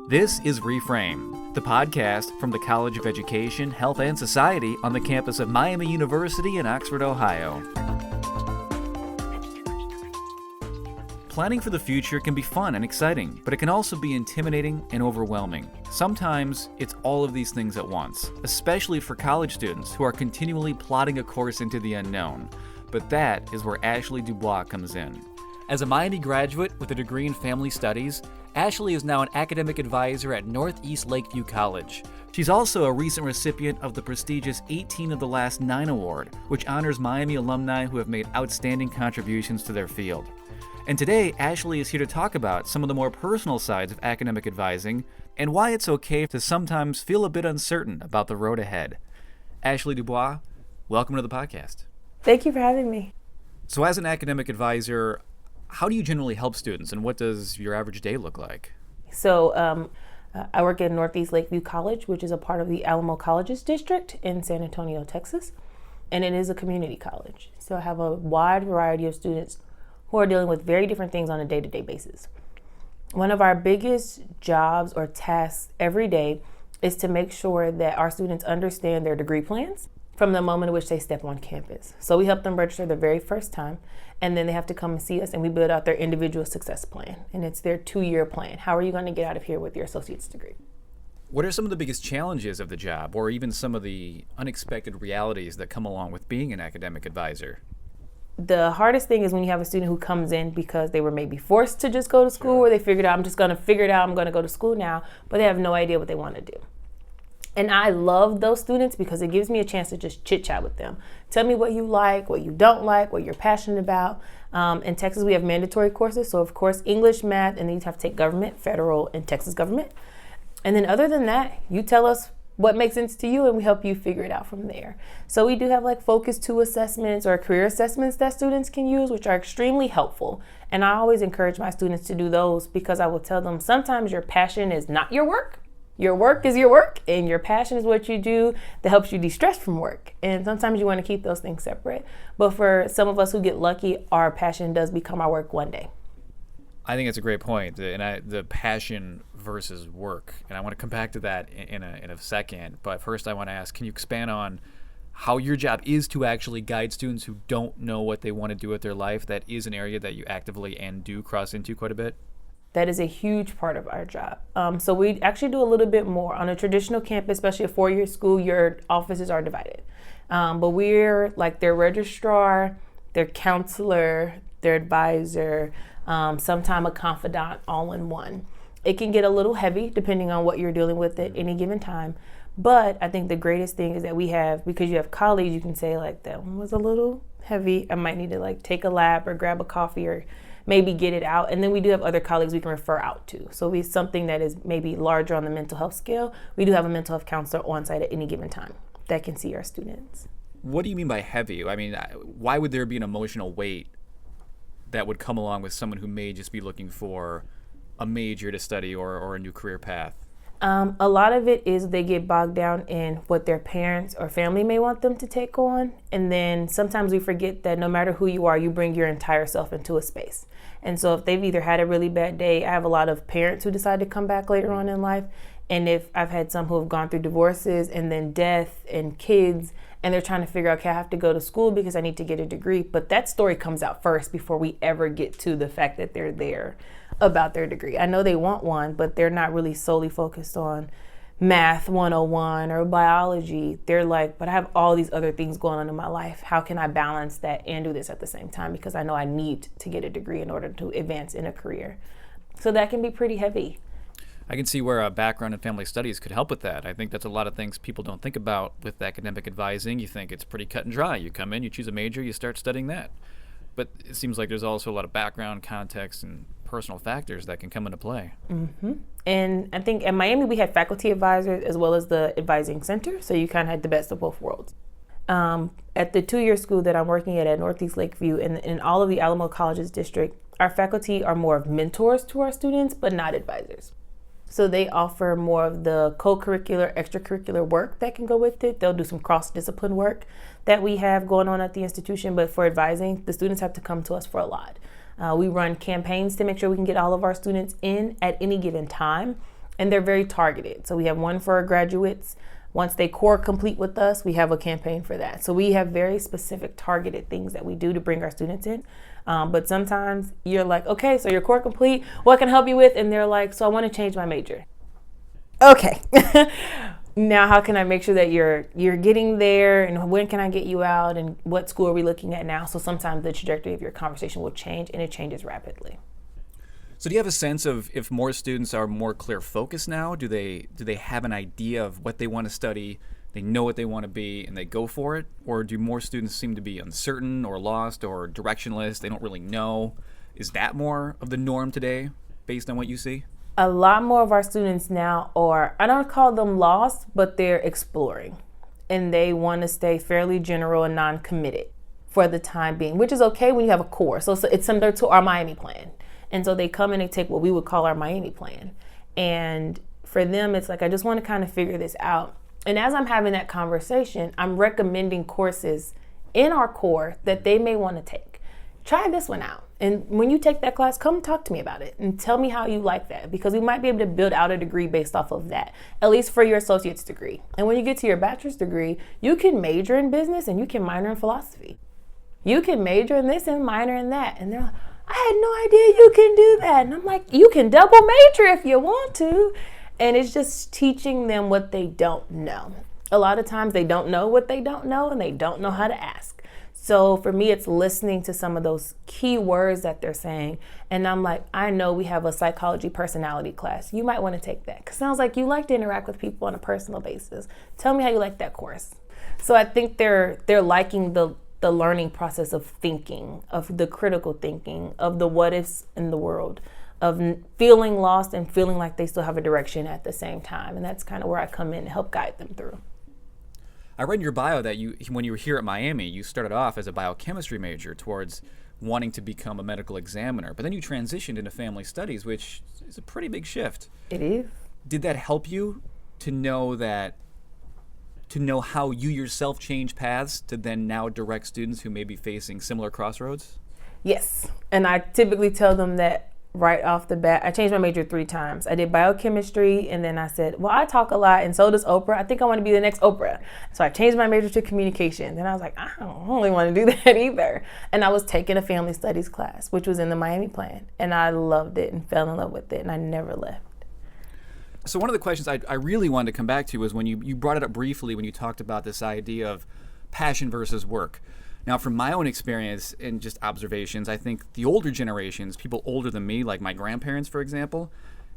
This is Reframe, the podcast from the College of Education, Health, and Society on the campus of Miami University in Oxford, Ohio. Planning for the future can be fun and exciting, but it can also be intimidating and overwhelming. Sometimes it's all of these things at once, especially for college students who are continually plotting a course into the unknown. But that is where Ashleigh Dubois comes in. As a Miami graduate with a degree in family studies, Ashleigh is now an academic advisor at Northeast Lakeview College. She's also a recent recipient of the prestigious 18 of the Last 9 Award, which honors Miami alumni who have made outstanding contributions to their field. And today, Ashleigh is here to talk about some of the more personal sides of academic advising and why it's okay to sometimes feel a bit uncertain about the road ahead. Ashleigh Dubois, welcome to the podcast. Thank you for having me. So as an academic advisor, how do you generally help students, and what does your average day look like? So I work at Northeast Lakeview College, which is a part of the Alamo Colleges District in San Antonio, Texas, and it is a community college. So I have a wide variety of students who are dealing with very different things on a day-to-day basis. One of our biggest jobs or tasks every day is to make sure that our students understand their degree plans from the moment in which they step on campus. So we help them register the very first time, and then they have to come and see us, and we build out their individual success plan. And it's their 2-year plan. How are you going to get out of here with your associate's degree? What are some of the biggest challenges of the job, or even some of the unexpected realities that come along with being an academic advisor? The hardest thing is when you have a student who comes in because they were maybe forced to just go to school, or they figured out, I'm just going to figure it out, I'm going to go to school now, but they have no idea what they want to do. And I love those students because it gives me a chance to just chit chat with them. Tell me what you like, what you don't like, what you're passionate about. In Texas, we have mandatory courses. So of course, English, math, and then you have to take government, federal, and Texas government. And then other than that, you tell us what makes sense to you and we help you figure it out from there. So we do have like Focus 2 assessments or career assessments that students can use, which are extremely helpful. And I always encourage my students to do those because I will tell them sometimes your passion is not your work. Your work is your work, and your passion is what you do that helps you de-stress from work. And sometimes you want to keep those things separate. But for some of us who get lucky, our passion does become our work one day. I think it's a great point, and the passion versus work. And I want to come back to that in a second. But first, I want to ask, can you expand on how your job is to actually guide students who don't know what they want to do with their life? That is an area that you actively and do cross into quite a bit. That is a huge part of our job. So we actually do a little bit more. On a traditional campus, especially a 4-year school, your offices are divided. But we're like their registrar, their counselor, their advisor, sometimes a confidant all in one. It can get a little heavy depending on what you're dealing with at any given time. But I think the greatest thing is that we have, because you have colleagues, you can say like, that one was a little heavy. I might need to like take a lap or grab a coffee or maybe get it out. And then we do have other colleagues we can refer out to. So if it's something that is maybe larger on the mental health scale, we do have a mental health counselor on site at any given time that can see our students. What do you mean by heavy? I mean, why would there be an emotional weight that would come along with someone who may just be looking for a major to study or a new career path? A lot of it is they get bogged down in what their parents or family may want them to take on. And then sometimes we forget that no matter who you are, you bring your entire self into a space. And so if they've either had a really bad day, I have a lot of parents who decide to come back later on in life. And if I've had some who have gone through divorces and then death and kids, and they're trying to figure out, okay, I have to go to school because I need to get a degree. But that story comes out first before we ever get to the fact that they're there about their degree. I know they want one, but they're not really solely focused on math 101 or biology. They're like, but I have all these other things going on in my life. How can I balance that and do this at the same time? Because I know I need to get a degree in order to advance in a career. So that can be pretty heavy. I can see where a background in family studies could help with that. I think that's a lot of things people don't think about with academic advising. You think it's pretty cut and dry. You come in, you choose a major, you start studying that. But it seems like there's also a lot of background, context, and personal factors that can come into play. Mm-hmm. And I think at Miami, we had faculty advisors as well as the advising center. So you kind of had the best of both worlds. At the 2-year school that I'm working at Northeast Lakeview and in all of the Alamo Colleges district, our faculty are more of mentors to our students, but not advisors. So they offer more of the co-curricular, extracurricular work that can go with it. They'll do some cross-discipline work that we have going on at the institution, but for advising, the students have to come to us for a lot. We run campaigns to make sure we can get all of our students in at any given time. And they're very targeted. So we have one for our graduates. Once they core complete with us, we have a campaign for that. So we have very specific targeted things that we do to bring our students in. But sometimes you're like, okay, so you're core complete. What can I help you with? And they're like, so I want to change my major. Okay. Now, how can I make sure that you're getting there, and when can I get you out, and what school are we looking at now? So sometimes the trajectory of your conversation will change, and it changes rapidly. So do you have a sense of if more students are more clear focused now? Do they have an idea of what they want to study? They know what they want to be and they go for it? Or do more students seem to be uncertain or lost or directionless? They don't really know. Is that more of the norm today based on what you see? A lot more of our students now are, I don't call them lost, but they're exploring. And they want to stay fairly general and non-committed for the time being, which is okay when you have a core. So it's similar to our Miami plan. And so they come in and take what we would call our Miami plan. And for them, it's like, I just want to kind of figure this out. And as I'm having that conversation, I'm recommending courses in our core that they may want to take. Try this one out. And when you take that class, come talk to me about it and tell me how you like that, because we might be able to build out a degree based off of that, at least for your associate's degree. And when you get to your bachelor's degree, you can major in business and you can minor in philosophy. You can major in this and minor in that. And they're like, I had no idea you can do that. And I'm like, you can double major if you want to. And it's just teaching them what they don't know. A lot of times they don't know what they don't know, and they don't know how to ask. So for me, it's listening to some of those key words that they're saying. And I'm like, I know we have a psychology personality class. You might want to take that, because it sounds like you like to interact with people on a personal basis. Tell me how you like that course. So I think they're liking the learning process of thinking, of the critical thinking, of the what ifs in the world, of feeling lost and feeling like they still have a direction at the same time. And that's kind of where I come in to help guide them through. I read in your bio that when you were here at Miami, you started off as a biochemistry major towards wanting to become a medical examiner, but then you transitioned into family studies, which is a pretty big shift. It is. Did that help you to know how you yourself change paths to then now direct students who may be facing similar crossroads? Yes. And I typically tell them that right off the bat. I changed my major 3 times. I did biochemistry, and then I said, well, I talk a lot, and so does Oprah. I think I want to be the next Oprah. So I changed my major to communication. Then I was like, I don't really want to do that either. And I was taking a family studies class, which was in the Miami plan. And I loved it and fell in love with it, and I never left. So one of the questions I really wanted to come back to was when you brought it up briefly when you talked about this idea of passion versus work. Now, from my own experience and just observations, I think the older generations, people older than me, like my grandparents, for example,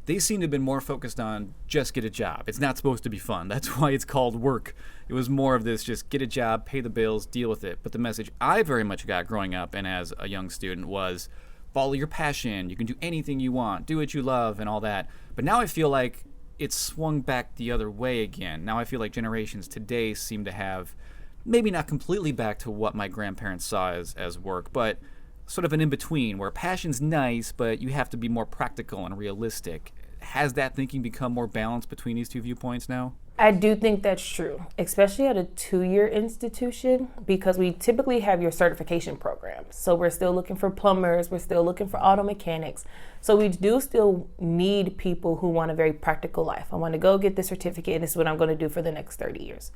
they seem to have been more focused on just get a job. It's not supposed to be fun. That's why it's called work. It was more of this just get a job, pay the bills, deal with it. But the message I very much got growing up and as a young student was follow your passion. You can do anything you want, do what you love and all that. But now I feel like it's swung back the other way again. Now I feel like generations today seem to have maybe not completely back to what my grandparents saw as work, but sort of an in-between where passion's nice, but you have to be more practical and realistic. Has that thinking become more balanced between these two viewpoints now? I do think that's true, especially at a 2-year institution, because we typically have your certification programs. So we're still looking for plumbers, we're still looking for auto mechanics. So we do still need people who want a very practical life. I want to go get this certificate, and this is what I'm going to do for the next 30 years.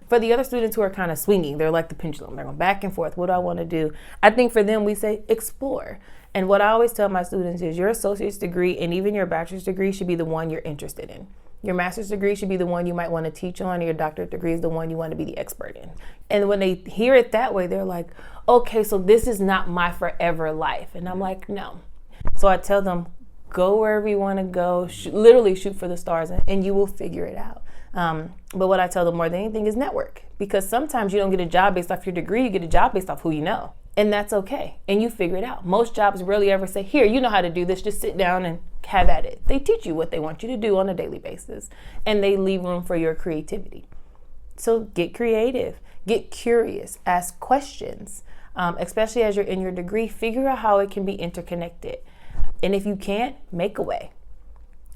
For the other students who are kind of swinging, they're like the pendulum. They're going back and forth. What do I want to do? I think for them, we say explore. And what I always tell my students is your associate's degree and even your bachelor's degree should be the one you're interested in. Your master's degree should be the one you might want to teach on, and your doctorate degree is the one you want to be the expert in. And when they hear it that way, they're like, okay, so this is not my forever life. And I'm like, no. So I tell them, go wherever you want to go, literally shoot for the stars, and you will figure it out. But what I tell them more than anything is network, because sometimes you don't get a job based off your degree, you get a job based off who you know. And that's okay. And you figure it out. Most jobs rarely ever say, here, you know how to do this, just sit down and have at it. They teach you what they want you to do on a daily basis, and they leave room for your creativity. So get creative, get curious, ask questions, especially as you're in your degree, figure out how it can be interconnected. And if you can't, make a way.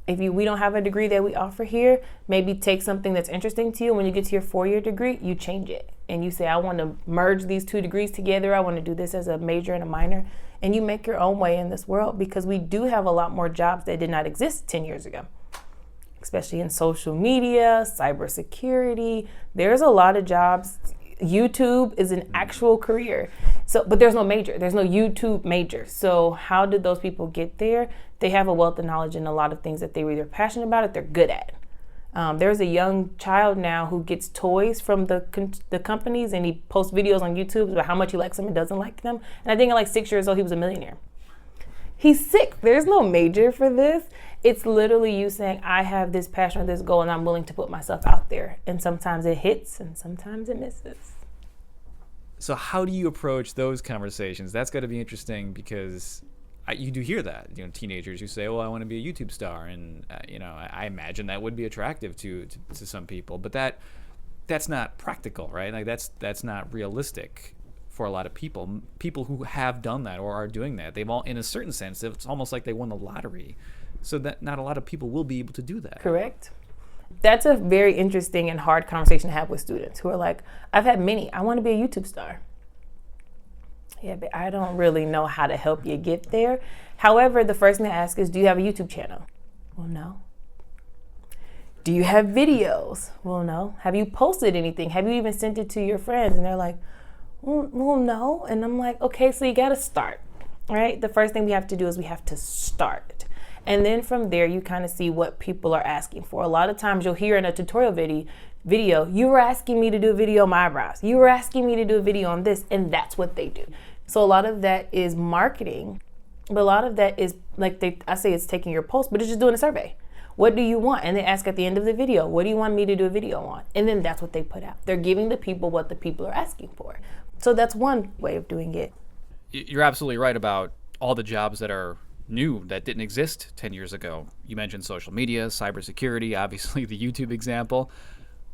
If we don't have a degree that we offer here, maybe take something that's interesting to you. When you get to your 4-year degree, you change it. And you say, I want to merge these 2 degrees together. I want to do this as a major and a minor. And you make your own way in this world, because we do have a lot more jobs that did not exist 10 years ago. especially in social media, cybersecurity. There's a lot of jobs. YouTube is an actual career. So, but there's no major. There's no YouTube major. So how did those people get there? They have a wealth of knowledge in a lot of things that they're either passionate about or they're good at. There's a young child now who gets toys from the companies, and he posts videos on YouTube about how much he likes them and doesn't like them. And I think at like 6 years old, he was a millionaire. He's sick. There's no major for this. It's literally you saying, I have this passion or this goal, and I'm willing to put myself out there. And sometimes it hits and sometimes it misses. So how do you approach those conversations? That's got to be interesting, because you do hear that, teenagers who say, "Oh, I want to be a YouTube star," and I imagine that would be attractive to some people, but that's not practical, right? Like that's not realistic for a lot of people. People who have done that or are doing that, they've all, in a certain sense, it's almost like they won the lottery. So that not a lot of people will be able to do that. Correct. That's a very interesting and hard conversation to have with students who are like, I've had many, I want to be a YouTube star. Yeah, but I don't really know how to help you get there. However, the first thing I ask is, do you have a YouTube channel? Well, no. Do you have videos? Well, no. Have you posted anything? Have you even sent it to your friends? And they're like, well, no. And I'm like, okay, so you got to start, right? The first thing we have to do is we have to start. And then from there, you kind of see what people are asking for. A lot of times you'll hear in a tutorial video, you were asking me to do a video on my eyebrows. You were asking me to do a video on this, and that's what they do. So a lot of that is marketing, but a lot of that is like I say it's taking your post, but it's just doing a survey. What do you want? And they ask at the end of the video, what do you want me to do a video on? And then that's what they put out. They're giving the people what the people are asking for. So that's one way of doing it. You're absolutely right about all the jobs that are new that didn't exist 10 years ago. You mentioned social media, cybersecurity, obviously the YouTube example.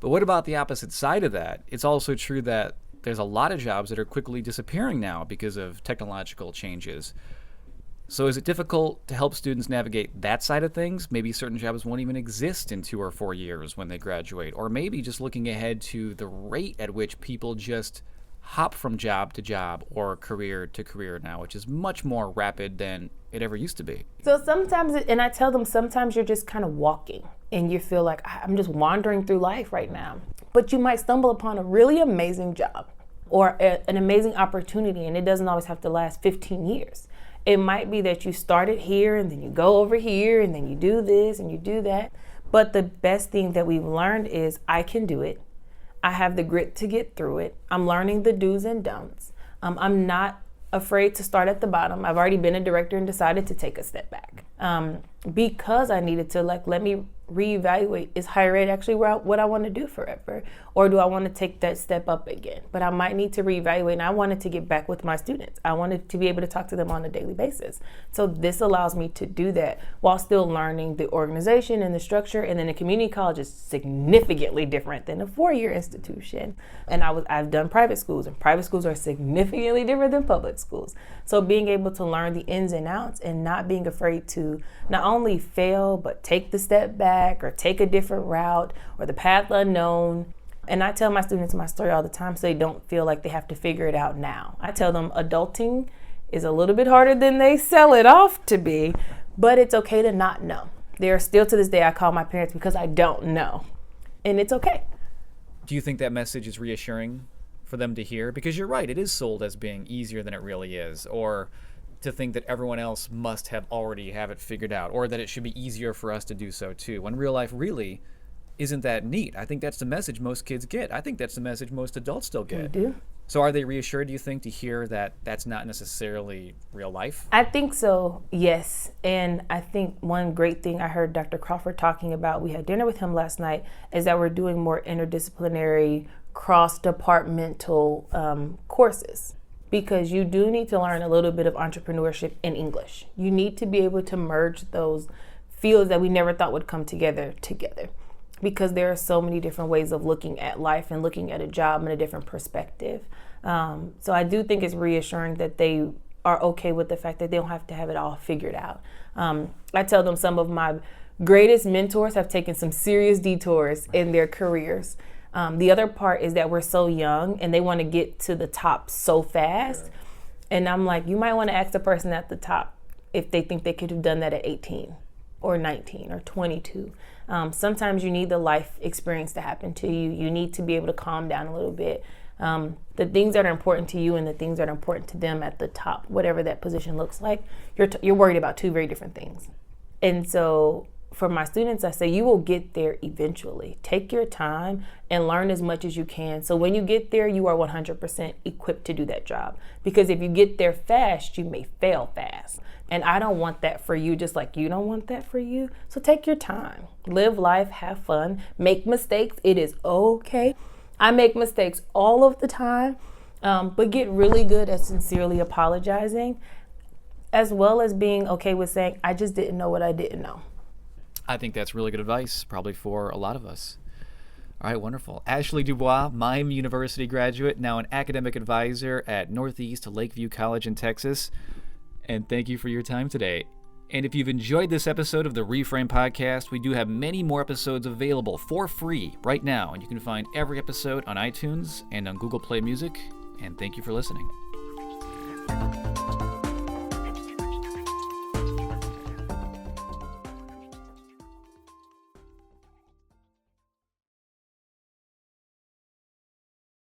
But what about the opposite side of that? It's also true that there's a lot of jobs that are quickly disappearing now because of technological changes. So is it difficult to help students navigate that side of things? Maybe certain jobs won't even exist in 2 or 4 years when they graduate, or maybe just looking ahead to the rate at which people just hop from job to job or career to career now, which is much more rapid than it ever used to be. So sometimes, and I tell them, sometimes you're just kind of walking and you feel like I'm just wandering through life right now. But you might stumble upon a really amazing job or an amazing opportunity, and it doesn't always have to last 15 years. It might be that you started here and then you go over here and then you do this and you do that. But the best thing that we've learned is I can do it. I have the grit to get through it. I'm learning the do's and don'ts. I'm not afraid to start at the bottom. I've already been a director and decided to take a step back because I needed to let me reevaluate, is higher ed actually what I want to do forever? Or do I want to take that step up again? But I might need to reevaluate, and I wanted to get back with my students. I wanted to be able to talk to them on a daily basis. So this allows me to do that while still learning the organization and the structure. And then a community college is significantly different than a 4-year institution. And I've done private schools, and private schools are significantly different than public schools. So being able to learn the ins and outs and not being afraid to not only fail, but take the step back or take a different route or the path unknown. And I tell my students my story all the time so they don't feel like they have to figure it out now. I tell them adulting is a little bit harder than they sell it off to be, but it's okay to not know. There are still to this day I call my parents because I don't know, and it's okay. Do you think that message is reassuring for them to hear? Because you're right, it is sold as being easier than it really is, or to think that everyone else must already have it figured out, or that it should be easier for us to do so too, when real life really isn't that neat. I think that's the message most kids get. I think that's the message most adults still get. They do. So are they reassured, do you think, to hear that that's not necessarily real life? I think so, yes. And I think one great thing I heard Dr. Crawford talking about, we had dinner with him last night, is that we're doing more interdisciplinary, cross-departmental courses. Because you do need to learn a little bit of entrepreneurship in English. You need to be able to merge those fields that we never thought would come together. Because there are so many different ways of looking at life and looking at a job in a different perspective. So I do think it's reassuring that they are okay with the fact that they don't have to have it all figured out. I tell them some of my greatest mentors have taken some serious detours in their careers. The other part is that we're so young and they want to get to the top so fast. And I'm like, you might want to ask the person at the top if they think they could have done that at 18 or 19 or 22. Sometimes you need the life experience to happen to you. You need to be able to calm down a little bit. The things that are important to you and the things that are important to them at the top, whatever that position looks like, you're worried about two very different things. And so for my students, I say you will get there eventually. Take your time and learn as much as you can. So when you get there, you are 100% equipped to do that job. Because if you get there fast, you may fail fast. And I don't want that for you, just like you don't want that for you. So take your time. Live life, have fun, make mistakes. It is okay. I make mistakes all of the time, but get really good at sincerely apologizing, as well as being okay with saying, I just didn't know what I didn't know. I think that's really good advice, probably for a lot of us. All right, wonderful. Ashleigh Dubois, Miami University graduate, now an academic advisor at Northeast Lakeview College in Texas. And thank you for your time today. And if you've enjoyed this episode of the Reframe podcast, we do have many more episodes available for free right now. And you can find every episode on iTunes and on Google Play Music. And thank you for listening.